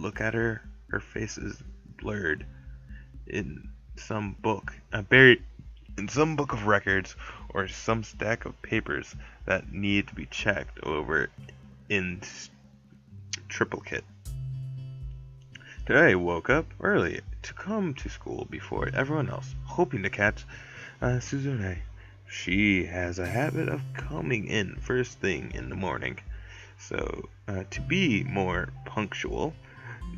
look at her. Her face is blurred in some book, buried in some book of records or some stack of papers that need to be checked over in triplicate. Today I woke up early to come to school before everyone else, hoping to catch Shizune. She has a habit of coming in first thing in the morning, so to be more punctual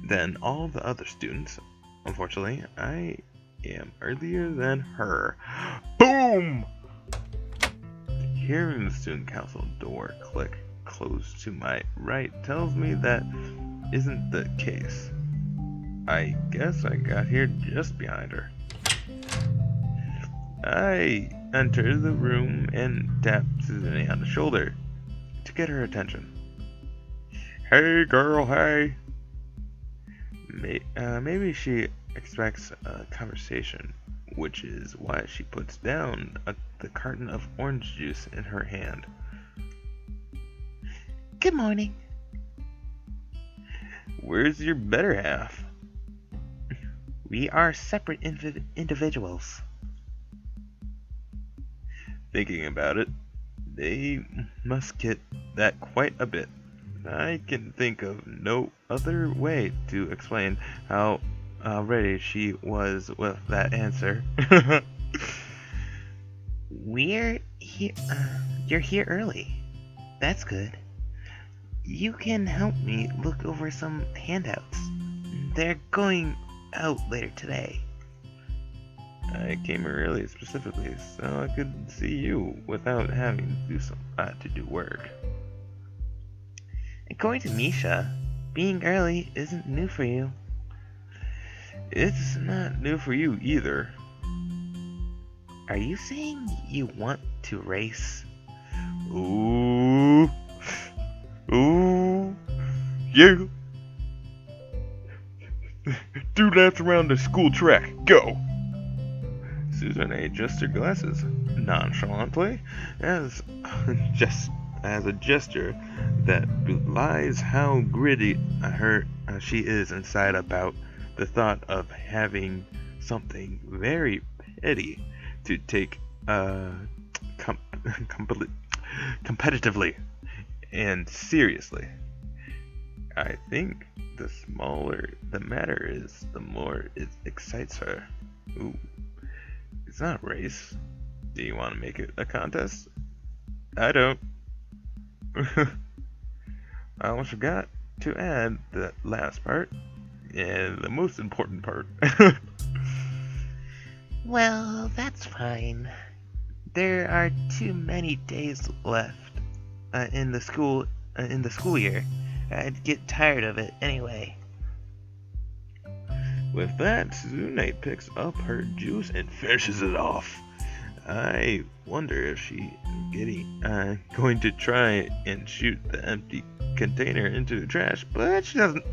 than all the other students, unfortunately, I am earlier than her. Boom! Hearing the student council door click close to my right tells me that isn't the case. I guess I got here just behind her. I enter the room and tap Shizune on the shoulder to get her attention. Hey girl, hey! Maybe she expects a conversation, which is why she puts down the carton of orange juice in her hand. Good morning. Where's your better half? We are separate individuals. Thinking about it, they must get that quite a bit. I can think of no other way to explain how ready she was with that answer. We're here. You're here early. That's good. You can help me look over some handouts. They're going out later today. I came early specifically so I could see you without having to do work. According to Misha, being early isn't new for you. It's not new for you either. Are you saying you want to race? Ooh. Ooh. Yeah. Do laps around the school track. Go. Shizune adjusts her glasses nonchalantly as a gesture that belies how gritty she is inside about the thought of having something very petty to take competitively and seriously. I think the smaller the matter is, the more it excites her. Ooh. It's not a race. Do you want to make it a contest? I don't. I almost forgot to add the last part, and the most important part. Well, that's fine. There are too many days left in the school year. I'd get tired of it anyway. With that, Shizune picks up her juice and finishes it off. I wonder if she's going to try and shoot the empty container into the trash, but she doesn't.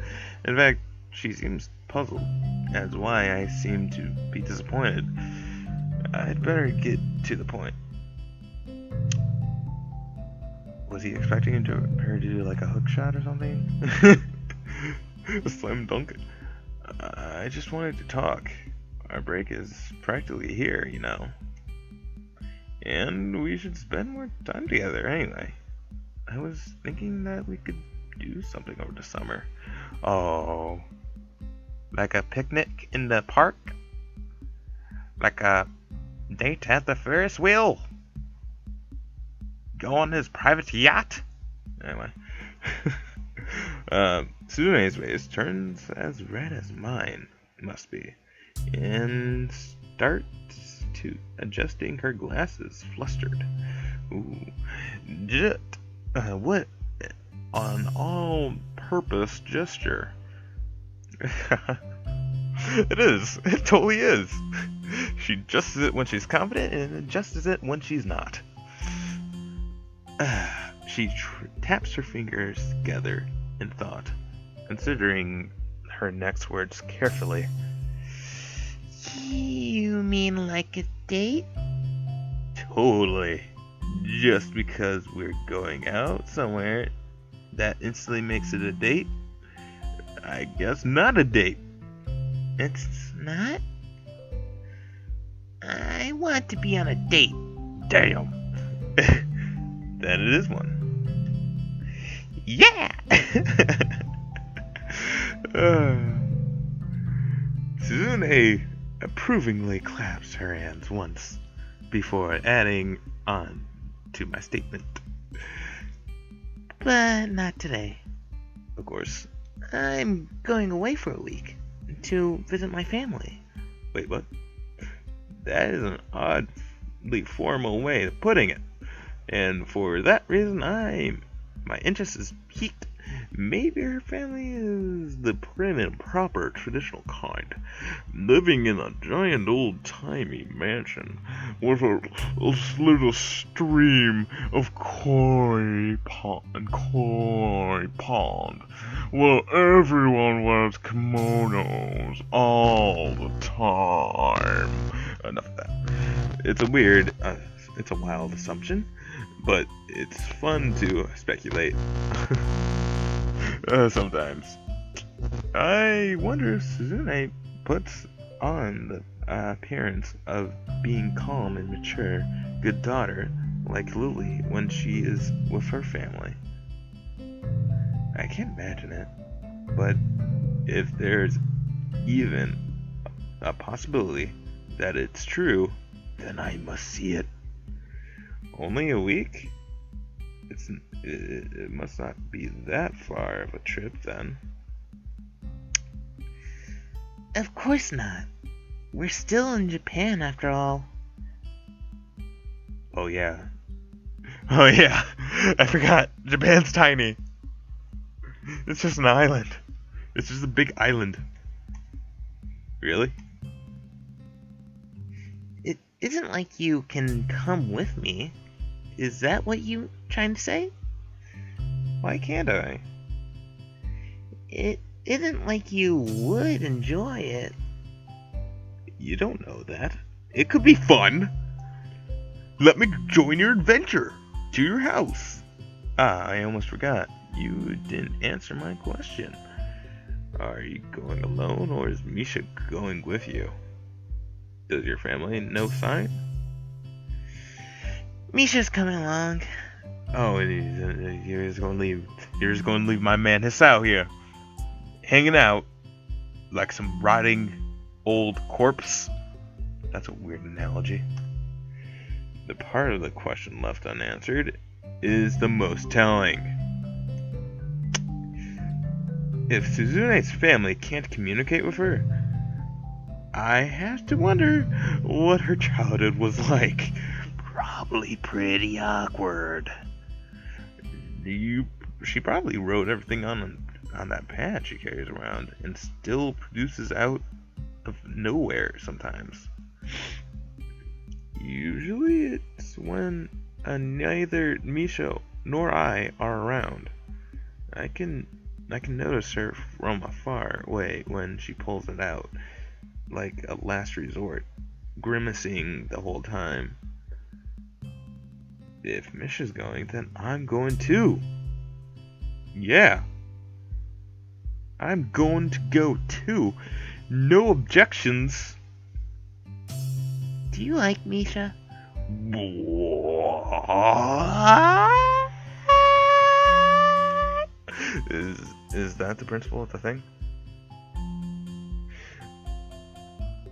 In fact, she seems puzzled as why I seem to be disappointed. I'd better get to the point. Was he expecting her to do like a hook shot or something? A slam dunk. I just wanted to talk. Our break is practically here, you know. And we should spend more time together anyway. I was thinking that we could do something over the summer. Oh. Like a picnic in the park? Like a date at the Ferris wheel? Go on his private yacht? Anyway. Suzune's face turns as red as mine must be, and starts to adjusting her glasses, flustered. Ooh, what an all-purpose gesture. It is. It totally is. She adjusts it when she's confident and adjusts it when she's not. She taps her fingers together in thought, considering her next words carefully. You mean like a date? Totally. Just because we're going out somewhere, that instantly makes it a date? I guess not a date. It's not? I want to be on a date. Damn. Then it is one. Yeah! Shizune approvingly claps her hands once before adding on to my statement. But not today. Of course. I'm going away for a week to visit my family. Wait, what? That is an oddly formal way of putting it. And for that reason, my interest is piqued. Maybe her family is the prim and proper traditional kind, living in a giant old-timey mansion with a little stream of koi pond, where everyone wears kimonos all the time. Enough of that. It's a wild assumption, but it's fun to speculate. Sometimes. I wonder if Shizune puts on the appearance of being calm and mature, good daughter, like Lily when she is with her family. I can't imagine it, but if there's even a possibility that it's true, then I must see it. Only a week? It must not be that far of a trip then. Of course not. We're still in Japan after all. Oh yeah. I forgot. Japan's tiny. It's just an island. It's just a big island. Really? It isn't like you can come with me. Is that what you trying to say? Why can't I? It isn't like you would enjoy it. You don't know that. It could be fun. Let me join your adventure to your house. I almost forgot. You didn't answer my question. Are you going alone or is Misha going with you? Does your family know sign? Misha's coming along. Oh, and you're just gonna leave. You're just gonna leave my man Hisao here, hanging out like some rotting old corpse. That's a weird analogy. The part of the question left unanswered is the most telling. If Shizune's family can't communicate with her, I have to wonder what her childhood was like. Probably pretty awkward. She probably wrote everything on that pad she carries around and still produces out of nowhere sometimes. Usually it's when neither Misha nor I are around. I can notice her from afar away when she pulls it out, like a last resort, grimacing the whole time. If Misha's going, then I'm going too. Yeah. I'm going to go too. No objections. Do you like Misha? Is that the principle of the thing?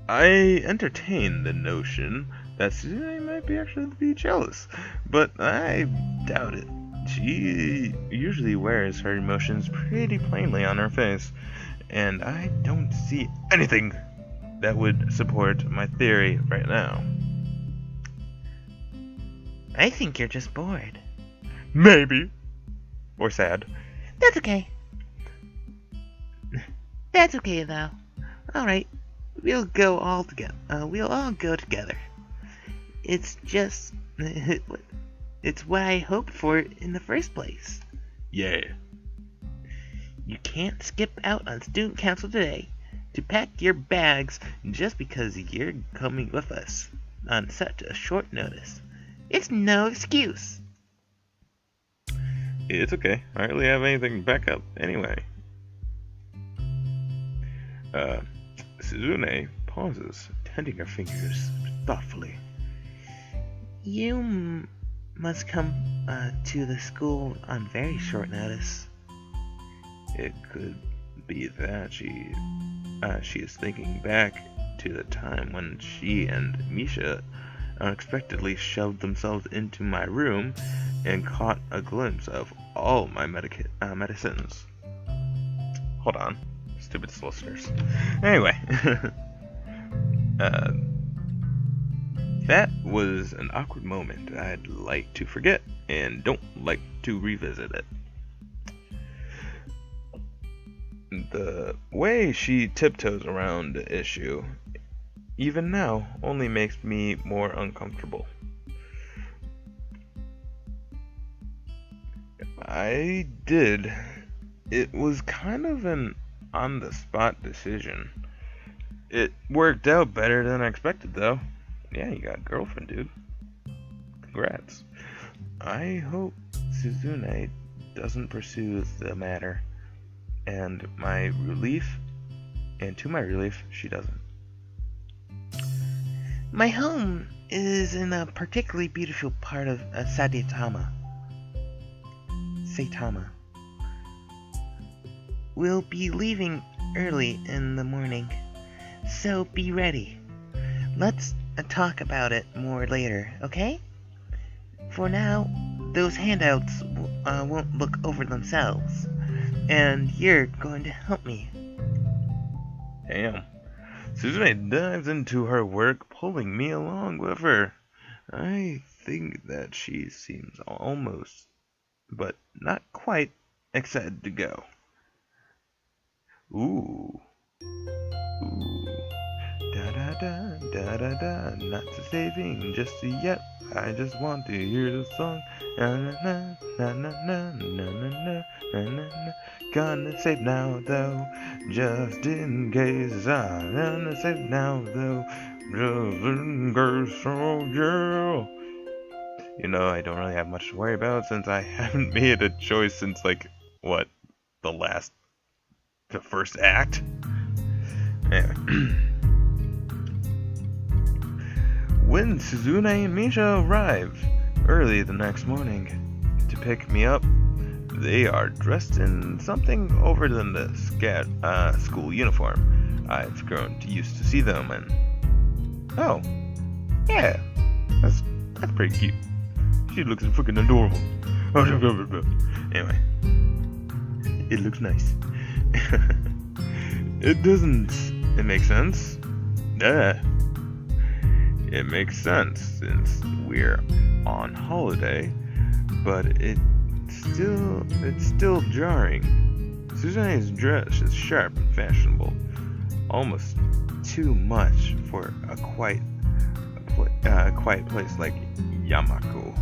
I entertain the notion that Shizune might be actually be jealous, but I doubt it. She usually wears her emotions pretty plainly on her face, and I don't see anything that would support my theory right now. I think you're just bored. Maybe. Or sad. That's okay. That's okay though. Alright, we'll go all together. We'll all go together. It's just... it's what I hoped for in the first place. Yeah. You can't skip out on student council today to pack your bags just because you're coming with us on such a short notice. It's no excuse. It's okay. I hardly have anything back up anyway. Uh, Shizune pauses, tending her fingers thoughtfully. You must come to the school on very short notice. It could be that she is thinking back to the time when she and Misha unexpectedly shoved themselves into my room and caught a glimpse of all my medicines. Hold on, stupid listeners. Anyway, that was an awkward moment I'd like to forget and don't like to revisit it. The way she tiptoes around the issue, even now, only makes me more uncomfortable. I did. It was kind of an on-the-spot decision. It worked out better than I expected, though. Yeah, you got a girlfriend, dude. Congrats. I hope Shizune doesn't pursue the matter. And to my relief, she doesn't. My home is in a particularly beautiful part of Saitama. We'll be leaving early in the morning, so be ready. Let's talk about it more later, okay? For now, those handouts won't look over themselves, and you're going to help me. Damn. Shizune dives into her work, pulling me along with her. I think that she seems almost, but not quite, excited to go. Ooh. Da da da, da da da, not to saving just yet. I just want to hear the song. Na na na, na na na, na na na, na na na. Gonna save now though, just in case. I'm gonna save now though, just in case. Oh yeah. You know, I don't really have much to worry about since I haven't made a choice since the first act. Anyway. When Shizune and Misha arrive early the next morning to pick me up, they are dressed in something other than the school uniform I've grown used to see them in. Oh, yeah, that's pretty cute. She looks freaking adorable. Anyway, it looks nice. It makes sense. Yeah. It makes sense since we're on holiday, but it's still jarring. Suzune's dress is sharp and fashionable, almost too much for a quiet place like Yamako.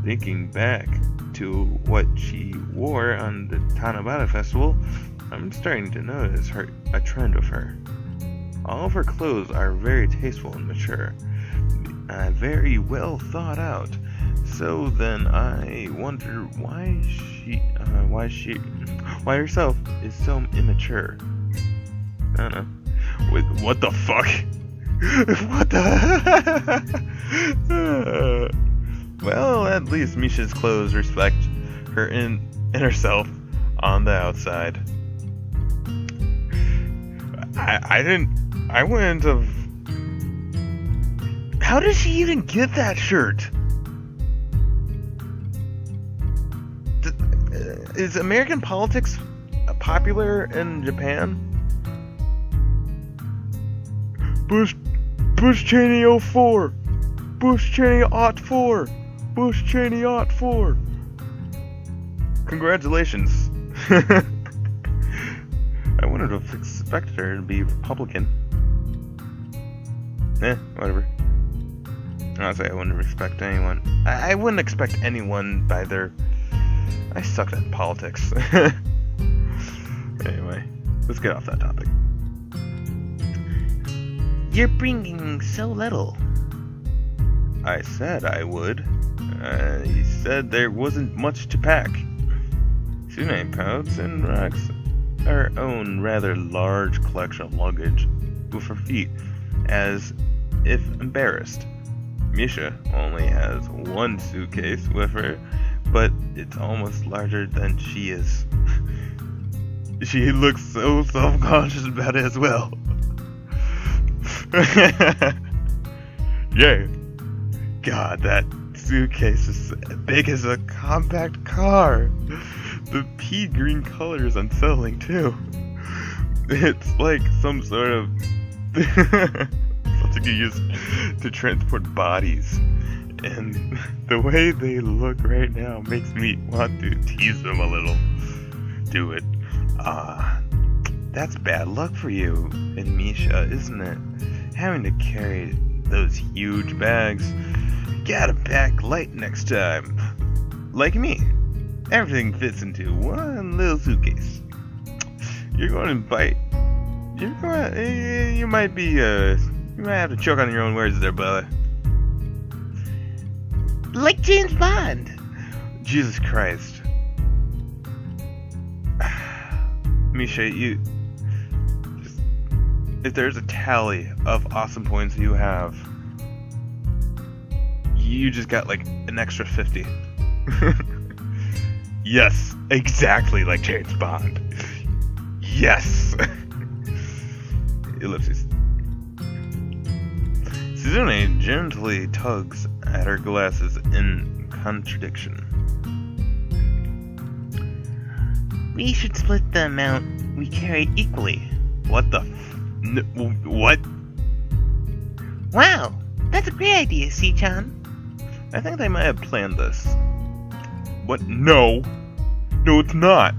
Thinking back to what she wore on the Tanabata festival, I'm starting to notice a trend of her. All of her clothes are very tasteful and mature, very well thought out. So then I wonder why herself is so immature. I don't know. Wait, what the fuck? What the? Well, at least Misha's clothes reflect her inner self on the outside. I wouldn't have. How did she even get that shirt? Is American politics popular in Japan? Bush Cheney 04. Bush Cheney ought 4. Bush Cheney ought 4. Congratulations. I wouldn't have expected her to be Republican. Whatever. Honestly, I wouldn't expect anyone. I wouldn't expect anyone by their. I sucked at politics. Anyway, let's get off that topic. You're bringing so little. I said I would. He said there wasn't much to pack. Shizune pouts and rocks. her own rather large collection of luggage with her feet, as if embarrassed. Misha only has one suitcase with her, but it's almost larger than she is. She looks so self-conscious about it as well. Yeah. God, that suitcase is as big as a compact car. The pea green color is unsettling too. It's like some sort of something you use to transport bodies. And the way they look right now makes me want to tease them a little. Do it. That's bad luck for you and Misha, isn't it? Having to carry those huge bags. Gotta pack light next time. Like me. Everything fits into one little suitcase. You're going to bite. You might be, you might have to choke on your own words there, brother. Like James Bond. Jesus Christ. Misha, if there's a tally of awesome points you have, you just got like an extra 50. Yes, exactly like James Bond. Yes. Ellipses. Shizune gently tugs at her glasses in contradiction. We should split the amount we carry equally. What the what? Wow, that's a great idea, C-chan. I think they might have planned this. What? No, it's not.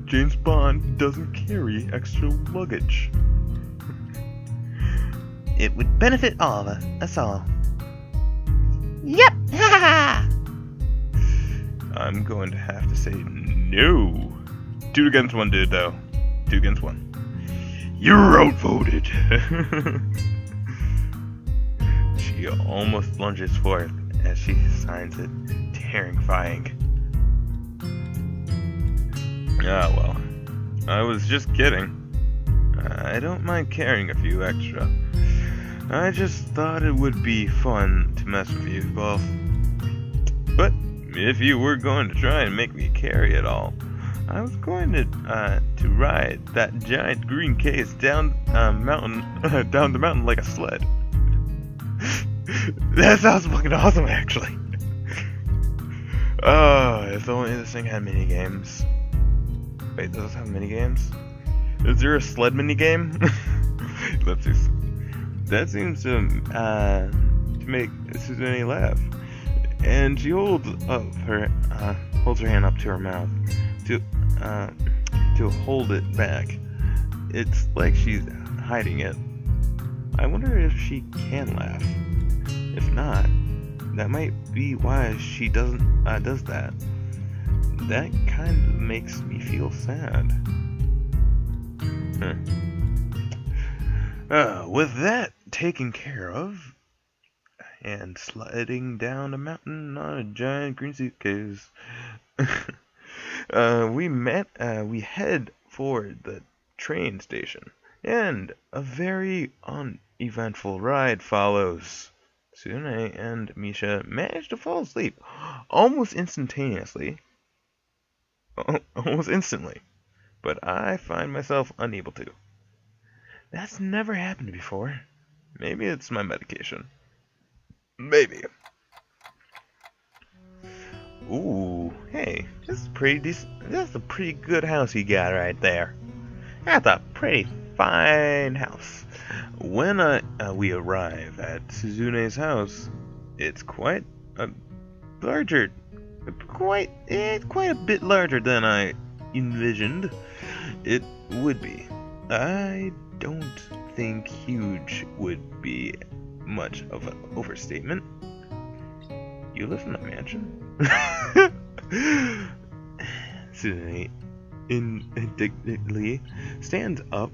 James Bond doesn't carry extra luggage. It would benefit all of us all. Yep! Ha! I'm going to have to say no. 2 against 1, dude, though. 2 against 1. You're outvoted. She almost lunges forth as she signs it, terrifying. Ah, well. I was just kidding. I don't mind carrying a few extra. I just thought it would be fun to mess with you both. But if you were going to try and make me carry it all, I was going to ride that giant green case down down the mountain like a sled. That sounds fucking awesome, actually. Oh, if only this thing had mini games. Wait, does this have mini games? Is there a sled mini game? Let's see. That seems to make Shizune laugh, and she holds her hand up to her mouth to hold it back. It's like she's hiding it. I wonder if she can laugh. If not, that might be why she does that. That kind of makes me feel sad. With that taken care of, and sliding down a mountain on a giant green suitcase, we head for the train station, and a very uneventful ride follows. Shizune and Misha manage to fall asleep almost instantly, but I find myself unable to. That's never happened before. Maybe it's my medication. Maybe. Ooh, hey, this is pretty decent. That's a pretty good house you got right there. That's a pretty fine house. When we arrive at Shizune's house, it's quite a bit larger than I envisioned it would be. I don't think huge would be much of an overstatement. You live in a mansion? Shizune indignantly stands up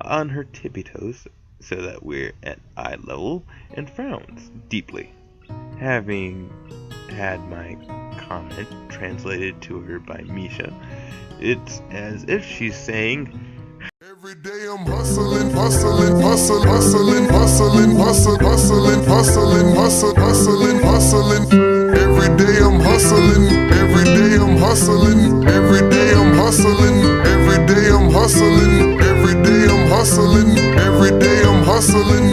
on her tippy toes so that we're at eye level and frowns deeply. Having had my comment translated to her by Misha. It's as if she's saying, every day I'm hustling, hustling, hustling, hustling, hustling, hustling, hustling, hustling, hustling, hustling, hustling. Every day I'm hustling, every day I'm hustling, every day I'm hustling, every day I'm hustling, every day I'm hustling, every day I'm hustling.